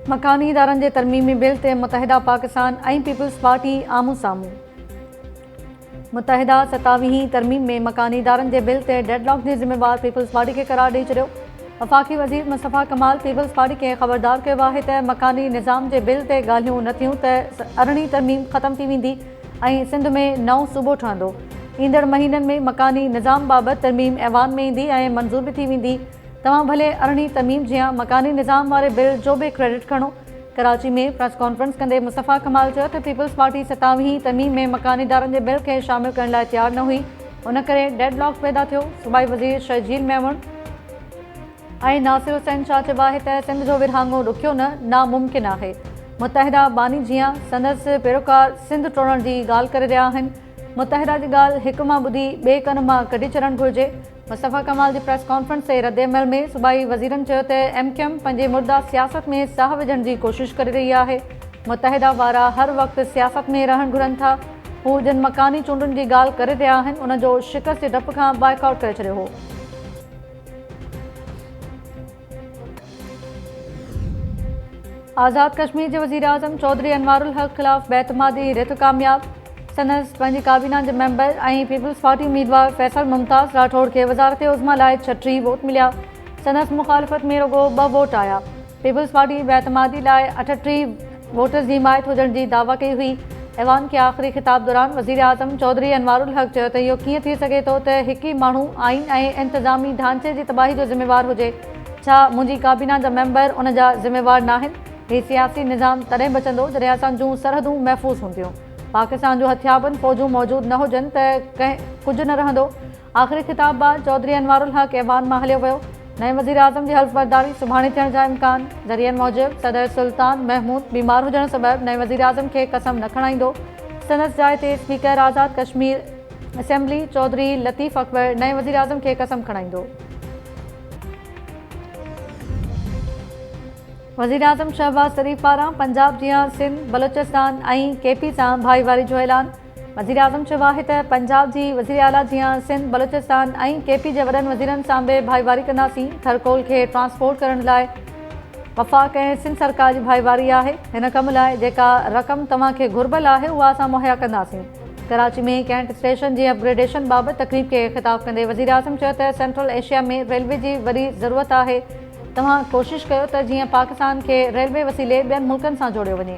मकानी इदारनि जे तरमीमी बिल ते मुतहिदा पाकिस्तान ऐं पीपल्स पार्टी आमूं साम्हूं। मुतहिदा 27वीं तरमीम में मकानी इदारनि जे बिल ते डेडलॉक जी ज़िम्मेवार पीपल्स पार्टी खे करार ॾेई छॾियो। वफ़ाक़ी वज़ीर मुस्तफ़ा कमाल पीपल्स पार्टी खे ख़बरदार कयो आहे त मकानी निज़ाम जे बिल ते ॻाल्हियूं न थियूं त 18वीं तरमीम ख़तमु थी वेंदी ऐं सिंध में नओं सूबो ठहंदो। ईंदड़ महीननि में मकानी निज़ाम बाबति तरमीम ऐवान में ईंदी ऐं मंज़ूर बि थी वेंदी। तव्हां भले 18वीं तरमीम जियां मकानी निज़ाम वारे बिल जो बि क्रेडिट खणो। कराची में प्रेस कॉन्फ्रेंस कंदे मुस्तफ़ा कमाल चयो त पीपल्स पार्टी 27वीं तरमीम में मकानी इदारनि जे बिल खे शामिल करण लाइ तयारु न हुई, उन करे डेडलॉक पैदा थियो। सूबाई वज़ीर शहजील मेमण ऐं नासिर हुसैन शाह चयो आहे त सिंध जो विरहाङो ॾुखियो न नामुमकिन आहे। मुतहिदा बानी जियां संदसि पैरोकार सिंध टोड़ण जी ॻाल्हि करे रहिया आहिनि। मुतहिदा जी ॻाल्हि हिकु मां ॿुधी ॿिए कन मां कढी छॾणु घुरिजे। मुस्तफ़ा कमाल जी प्रेस कॉन्फ्रेंस ते रद्दअमल में सूबाई वज़ीरनि चयो त MQM पंहिंजे मुर्दा सियासत में साह विझण जी कोशिशि करे रही आहे। मुतहिदा वारा हर वक़्तु सियासत में रहणु घुरनि था। हू जिन मकानी चूंडुनि जी ॻाल्हि करे रहिया आहिनि उन जो शिकस्त जे डप खां बाइकआउट करे छॾियो हो। आज़ाद कश्मीर जे वज़ीर आज़म चौधरी अनवारुल हक़ ख़िलाफ़ बेतमादी रिथ कामयाब। संदसि पंहिंजी काबीना जे मेंबर ऐं पीपल्स पार्टी उम्मीदवार फैसल मुमताज़ राठौड़ खे वज़ारत उज़्मा लाइ 36 वोट मिलिया। संदसि मुखालिफ़त में रुगो 2 वोट आया। पीपल्स पार्टी बेतमादी लाइ 38 वोटर्स जी हिमायत हुजण जी दावा कई हुई। ऐवान खे आख़िरी ख़िताब दौरान वज़ीर आज़म चौधरी अनवारुल हक़ चयो त इहो कीअं थी सघे थो त हिकु ई माण्हू आइन ऐं इंतिज़ामी ढांचे जी तबाही जो ज़िम्मेवार हुजे। छा मुंहिंजी काबीना जा मेंबर उन जा ज़िम्मेवार न आहिनि? हीउ सियासी निज़ाम तॾहिं बचंदो जॾहिं असां जूं सरहदूं महफ़ूज़ हूंदियूं। पाकिस्तान जो हथियाबंद फ़ौजूं मौजूदु न हुजनि त कुझु न रहंदो। आख़िरी ख़िताब बाद चौधरी अनवारुल हक़ ऐवान मां हलियो वियो। नए वज़ीर आज़म जी हल्फ़ बरदारी सुभाणे थियण जा इम्कान। ज़रियनि मूजिबि सदर सुल्तान महमूद बीमार हुजण सबबि नए वज़ीर आज़म खे कसम न खणाईंदो। संदसि जाइ ते स्पीकर आज़ाद कश्मीर असेंबली चौधरी लतीफ़ अकबर नए वज़ीर आज़म खे कसम खणाईंदो। वज़ीर आज़म शहबाज़ शरीफ़ पारां पंजाब जियां सिंध बलोचिस्तान ऐं KP सां भाईवारी जो ऐलान। वज़ीर आज़म चयो आहे त पंजाब जी वज़ीर आला जियां सिंध बलोचिस्तान ऐं KP जे वॾनि वज़ीरनि सां बि भाईवारी कंदासीं। थरकोल खे ट्रांसपोर्ट करण लाइ वफ़ाक़ ऐं सिंध सरकार जी भाईवारी आहे। हिन कम लाइ जेका रक़म तव्हांखे घुर्बल आहे उहा असां मुहैया कंदासीं। कराची में कैंट स्टेशन जी अपग्रेडेशन बाबति तक़रीब खे ख़िताब कंदे वज़ीर आज़म चयो त सेंट्रल एशिया में रेलवे जी वॾी ज़रूरत आहे। तव्हां कोशिशि कयो त जीअं पाकिस्तान खे रेलवे वसीले ॿियनि मुल्कनि सां जोड़ियो वञे।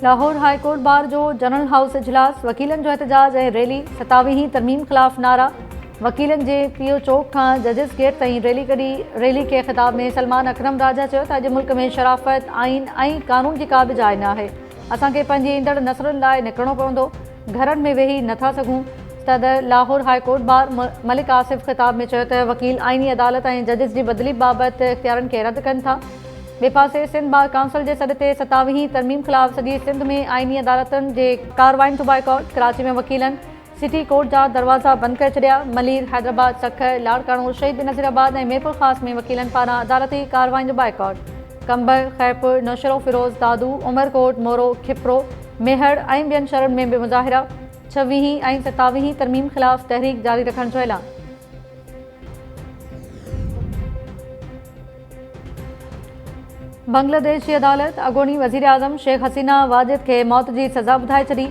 लाहौर हाई कोर्ट बार जो जनरल हाउस इजलास वकीलनि जो एहतजाज ऐं रैली। 27वीं तरमीम ख़िलाफ़ नारा। वकीलनि जे PO चौक खां जजिस गेट ताईं रैली कढी। रैली खे ख़िताब में सलमान अकरम राजा चयो त अॼु मुल्क में शराफ़त आइन ऐं कानून जी का बि जाइ न आहे। असांखे पंहिंजी ईंदड़ नसलुनि लाइ निकिरणो पवंदो। घरनि में वेही नथा सघूं। सदर Lahore high court bar Malik Asif ख़िताब में चयो त वकील आइनी अदालत ऐं जजिस जी बदिली बाबति इख़्तियारनि खे रद्द कनि था। ॿिए पासे सिंध बार काउंसिल जे सॾ ते 27वीं तरमीम ख़िलाफ़ सॼी सिंध में आइनी अदालतनि जे कार्रवाइनि जो बाइकआउट। कराची में वकीलनि सिटी कोर्ट जा दरवाज़ा बंदि करे छॾिया। मलीर हैदराबाद सखर लाड़काणो शहीद नज़ीराबाद ऐं मीरपुर ख़ास में वकीलनि पारां अदालती कार्रवाइनि जो बाइकआउट। कंबर खैरपुर नौशरो फिरोज़ दादू उमरकोट मोरो खिपरो मेहर ऐं ॿियनि शहरनि में बि मुज़ाहिरा। 26वीं ऐं 27वीं तरमीम ख़िलाफ़ तहरीक जारी रखण जो ऐलान। बांग्लादेश जी अदालत अॻूणी वज़ीर आज़म शेख हसीना वाजिद खे मौत जी सज़ा ॿुधाए छॾी।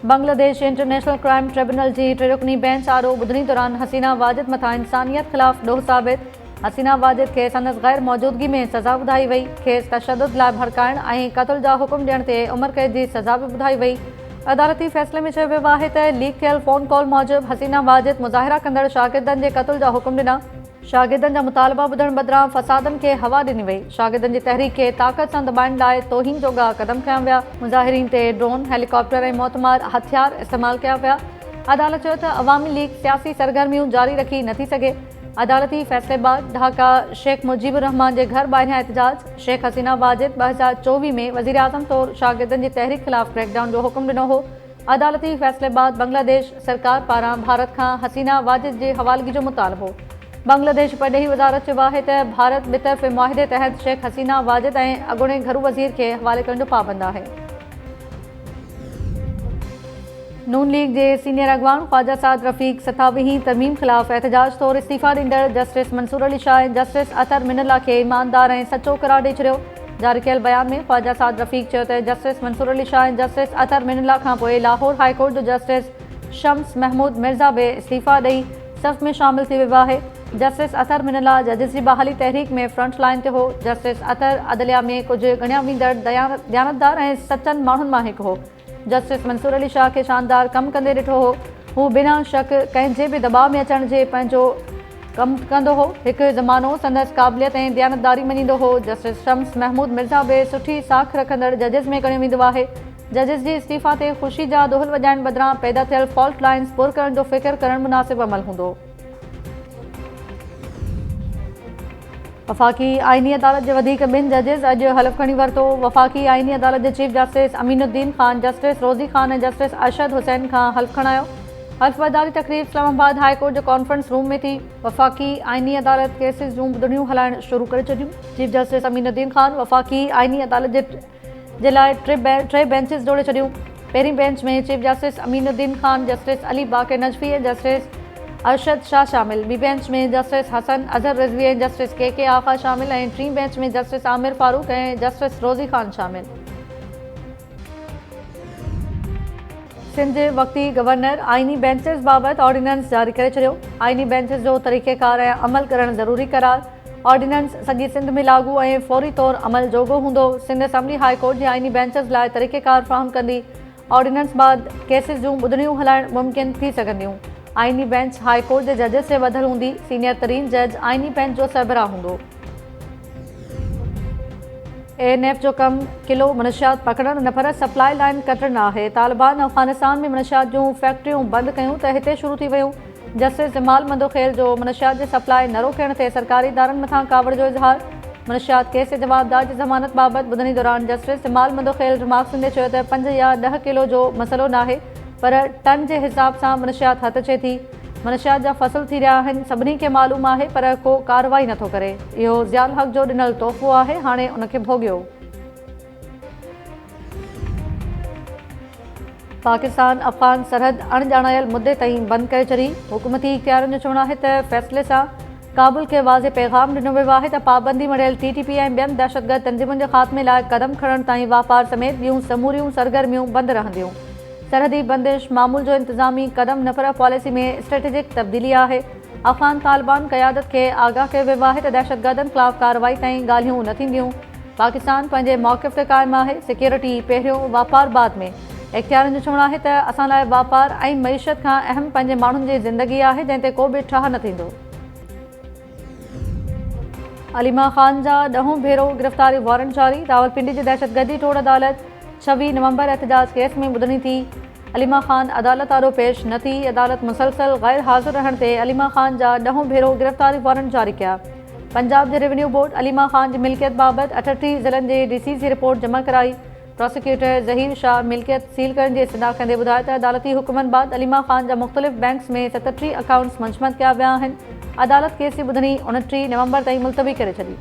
बांग्लादेश इंटरनेशनल क्राइम ट्रिब्यूनल जी टिरुकनी बेंच आरो ॿुधणी दौरान हसीना वाजिद मथां इंसानियत ख़िलाफ़ ॾोह साबित। हसीना वाजिद खे संदसि गैर मौजूदगी में सज़ा ॿुधाई वई। खेसि तशदुद लाइ भड़काइण ऐं क़त्ल जा हुकुम ॾियण ते उमिरि क़ैद जी सज़ा बि ॿुधाई वई। अदालती फ़ैसिले में चयो वियो आहे त लीक थियल फ़ोन कॉल मूजिबि हसीना वाजिद मुज़ाहिरा कंदड़ शागिर्दनि जे क़त्ल जा हुकुम ॾिना। शागिर्दनि जा मुतालबा ॿुधण बदिरां फ़सादनि खे हवा ॾिनी वई। शागिर्दनि जी तहरीक खे ताक़त सां दॿाइण लाइ तौहीन जोॻा क़दम खयां विया। मुज़ाहिरीन ते ड्रोन हेलीकॉप्टर ऐं मौतमार हथियार इस्तेमालु कया विया। अदालत चयो त अवामी लीग सियासी सरगर्मियूं जारी रखी नथी सघे। अदालती फ़ैसिले बाद ढाका शेख मुजीबुर रहमान जे घर ॿाहिरियां एहतजाज। शेख हसीना वाजिद 2024 में वज़ीर आज़म तौरु शागिर्दनि जी तहरीक ख़िलाफ़ क्रैकडाउन जो हुकुम ॾिनो हो। अदालती फ़ैसिले बाद बांग्लादेश सरकार पारां भारत खां हसीना वाजिद जी हवालगी जो मुतालबो। बांग्लादेश परॾेही वज़ारत चयो आहे त भारत ॿितरफ़े मुआहिदे तहत शेख हसीना वाजिद ऐं अॻूणे घरू वज़ीर खे हवाले करण जो पाबंद आहे। नून लीग के सीनियर अगवान ख्वाजा साद रफ़ीक 27वीं तरमीम ख़िलाफ़ एहतजाज तौर इस्तीफ़ा ॾींदड़ जस्टिस मंसूर अली शाह ऐं जस्टिस अतर मिनल्ला खे ईमानदार ऐं सचो करार ॾेई छॾियो। जारी कयल बयान में ख्वाजा साद रफ़ीक चयो त जस्टिस मंसूर अली शाह ऐं जस्टिस अतर मिनल्ला खां पोइ लाहौर हाई कोर्ट जो जस्टिस शम्स महमूद मिर्ज़ा बि इस्तीफ़ा ॾेई सफ़ में शामिल थी वियो आहे। जस्टिस अतर मिनल्ला जजिस जी बहाली तहरीक में फ्रंट लाइन ते हो। जस्टिस अतर अदलिया में कुझु ॻणिया वेंदड़ दयानतदार ऐं सचनि माण्हुनि मां हिकु हो। जस्टिस मंसूर अली शाह खे शानदार कमु कंदे ॾिठो हो। हू बिना शक कंहिंजे बि दबाव में अचण जे पंहिंजो कमु कंदो हो। हिकु ज़मानो संदसि क़ाबिलियत ऐं दयानतदारी मञींदो हो। जस्टिस शम्स महमूद मिर्ज़ा बि सुठी साख रखंदड़ जजिस में ॻणियो वेंदो आहे। जजिस जी इस्तीफ़ा ते ख़ुशी जा दोहल वॼाइण बदिरां पैदा थियल फॉल्ट लाइन्स पुर करण जो फ़िक्र करणु मुनासिब अमल हूंदो। वफ़ाक़ी आइनी अदालत जे वधीक ॿिनि जजिस अॼु हलफ़ खणी वरितो। वफ़ाक़ी आइनी अदालत जे chief justice Aminuddin Khan, justice Rozi Khan ऐं जस्टिस अरशद हुसैन खां हलफ़ खणायो। हलफ़ बर्दारी तक़रीब इस्लामाबाद हाई कोर्ट जे कॉन्फ्रेंस रूम में थी। वफ़ाक़ी आइनी अदालत केसिस जूं ॿुधणियूं हलाइण शुरू करे छॾियूं। चीफ जस्टिस अमीनुद्दीन ख़ान वफ़ाक़ी आइनी अदालत जे लाइ टे बेंचिस जोड़े छॾियूं। पहिरीं बेंच में chief justice Aminuddin Khan, justice Ali Baqir Najafi ऐं जस्टिस अरशद शाह शामिल। ॿी बेंच में जस्टिस हसन अज़हर रिज़वी ऐं जस्टिस के आक़ा शामिल ऐं टीं बेंच में जस्टिस आमिर फारूक ऐं जस्टिस रोज़ी ख़ान शामिल। सिंध जे वक़्ती गवर्नर आइनी बेंचिस बाबति ऑर्डिनेंस जारी करे छॾियो। आइनी बेंचिस जो तरीक़ेकार ऐं अमल करणु ज़रूरी करार। ऑर्डिनेंस सॼी सिंध में लागू ऐं फौरी तौर अमल जोॻो हूंदो। सिंध असम्बली हाई कोर्ट जे आइनी बेंचिस लाइ तरीक़ेकार फ़राहम कंदी। ऑर्डिनेंस बाद केसिस जूं ॿुधणियूं हलाइण मुमकिन थी सघंदियूं। आइनी बेंच हाई कोर्ट जे जजिस से वधियल हूंदी। सीनियर तरीन जज आइनी बेंच जो सरबराह हूंदो। ANF जो कमु किलो मनशियात पकड़णु न पर सप्लाई लाइन कटणु आहे। तालिबान अफ़गानिस्तान में मनशियात जूं फैक्ट्रियूं बंदि कयूं त हिते शुरू थी वियूं। जस्टिस जमाल मंदोखेल जो मनशियात जी सप्लाई न रोकण ते सरकारी इदारनि मथां कावड़ जो इज़हार। मनशियात केस जे जवाबदार जी ज़मानत बाबति ॿुधणी दौरान जस्टिस जमाल मंदोखेल रिमार्क्स ॾींदे चयो त 5 या 10 किलो जो मसइलो नाहे, पर टन जे हिसाब सां मनशियात हथ अचे थी। मनशियात जा फ़सुल थी रहिया आहिनि, सभिनी खे मालूम आहे, पर को कार्रवाई नथो करे। इहो ज़ियाल हक़ जो ॾिनल तोहफ़ो आहे, हाणे उनखे भोॻियो। पाकिस्तान अफ़गान सरहद अणॼाणायल मुदे ताईं बंदि करे छॾी। हुकूमती इख़्तियारनि जो चवणु आहे त फ़ैसिले सां काबुल खे वाज़े पैगाम ॾिनो वियो आहे त पाबंदी मड़ियल TTP ऐं ॿियनि दहशतगर्द तंज़ीमुनि जे ख़ात्मे लाइ क़दम खणण ताईं वापार समेत ॿियूं समूरियूं सरगर्मियूं बंदि रहंदियूं। सरहदी बंदिश मामूल जो इंतज़ामी क़दम न पर पॉलिसी में स्ट्रेटेजिक तब्दीली आहे। अफ़गान तालिबान क़यादत खे आगाह कयो वियो आहे त दहशतगर्दनि ख़िलाफ़ कार्रवाई ताईं ॻाल्हियूं न थींदियूं। पाकिस्तान पंहिंजे मौक़िफ़ ते क़ाइमु आहे। सिक्योरिटी पहिरियों, वापार बाद में। इख़्तियारनि जो चवणु आहे त असां लाइ वापार ऐं मईशत खां अहम पंहिंजे माण्हुनि जी ज़िंदगी आहे, जंहिं ते को बि ठाह न थींदो। अलीमा ख़ान जा 10हों भेरो गिरफ़्तारी वारंट जारी। रावलपिंडी जी दहशतगर्दी टोड़ अदालत 26 नवंबर एहतजाज केस में ॿुधणी थी। अलीमा ख़ान अदालत आॾो पेश न थी। अदालत मुसलसल ग़ैर हाज़िर रहण ते अलीमा ख़ान जा 10हों भेरो गिरफ़्तारी वारंट जारी कया। पंजाब जे रेवेन्यू बोर्ड अलीमा ख़ान जी मिल्कियत बाबति 38 ज़िलनि जे DC जी रिपोर्ट जमा कराई। प्रोसिक्यूटर ज़हीर शाह मिल्कियत सील करण जी इस्तदा कंदे ॿुधायो त अदालती हुकुमनि बाद अलीमा ख़ान जा मुख़्तलिफ़ बैंक्स में 37 अकाउंट्स मंजमद कया विया आहिनि। अदालत केस जी ॿुधणी 29 नवंबर ताईं मुलतवी करे छॾी।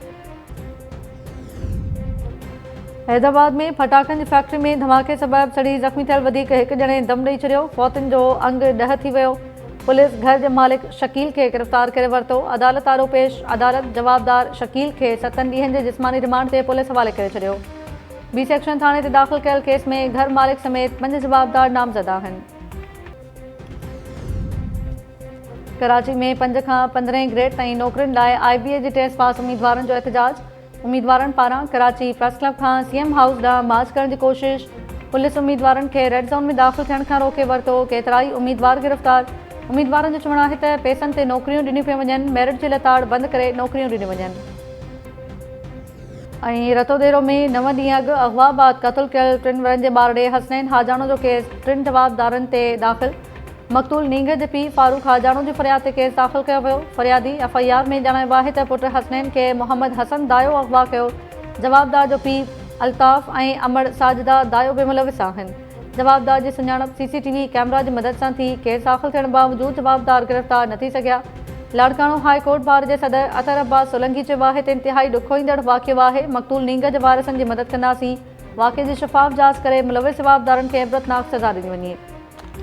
हैदराबाद में फटाकनि जी फैक्ट्री में धमाके सबबि सड़ी ज़ख़्मी थियल वधीक हिकु ॼणे दम ॾेई छॾियो। फौतुनि जो अंग ॾह थी वियो। पुलिस घर जे मालिक शकील खे गिरफ़्तार करे वरितो। अदालत आॾो पेश। अदालत जवाबदार शकील खे 7 ॾींहंनि जे जिस्मानी रिमांड ते पुलिस हवाले करे छॾियो। B सेक्शन थाणे ते दाख़िल कयल केस में घर मालिक समेत 5 जवाबदार नामज़द आहिनि। कराची में 5 खां 15 ग्रेड ताईं नौकरियुनि लाइ IBA जी टेस्ट पास उम्मीदवारनि जो एहतजाज। उम्मीदवारनि पारां कराची प्रेस क्लब खां CM हाउस ॾांहुं मार्च करण जी कोशिश। पुलिस उम्मीदवारनि खे रेड ज़ोन में दाख़िल थियण खां रोके वरितो। केतिराई उम्मीदवार गिरफ़्तार। उम्मीदवारनि जो चवणु आहे त पैसनि ते नौकरियूं ॾिनियूं पियूं वञनि। मेरिट जे लताड़ बंदि करे नौकरियूं ॾिनियूं वञनि। ऐं रतोदेरो में 9 ॾींहं अॻु अगवा बाद क़तलु कयल 3 वरनि जे ॿारड़े हसनैन हाजाणो जो केस 3 जवाबदारनि ते दाख़िल। मक़तूल नींग जे पीउ फारूक हाजाणो जी फ़रियाद ते केस दाख़िल कयो वियो। फ़रियादी FIR में ॼाणायो आहे त पुटु हसनैन खे मोहम्मद हसन दायो अगवा कयो। जवाबदार जो पीउ अल्ताफ़ ऐं अमड़ साजिदा दायो बि मुलविस आहिनि। जवाबदार जी सुञाणप CCTV कैमरा जी मदद सां थी। केस दाख़िल थियण बावजूदि जवाबदार गिरफ़्तार न थी सघिया। लाड़काणो हाई कोर्ट बार जे सदर अतर अब्बास सोलंकी चयो आहे त इंतिहाई ॾुखोईंदड़ वाक़ियो आहे। मक़तूल नींग जे वारिसनि जी मदद कंदासीं। वाक़िए जी शफ़ाफ़ जांच करे मुलविस जवाबदारनि खे इबरतनाक सज़ा ॾिनी वञे।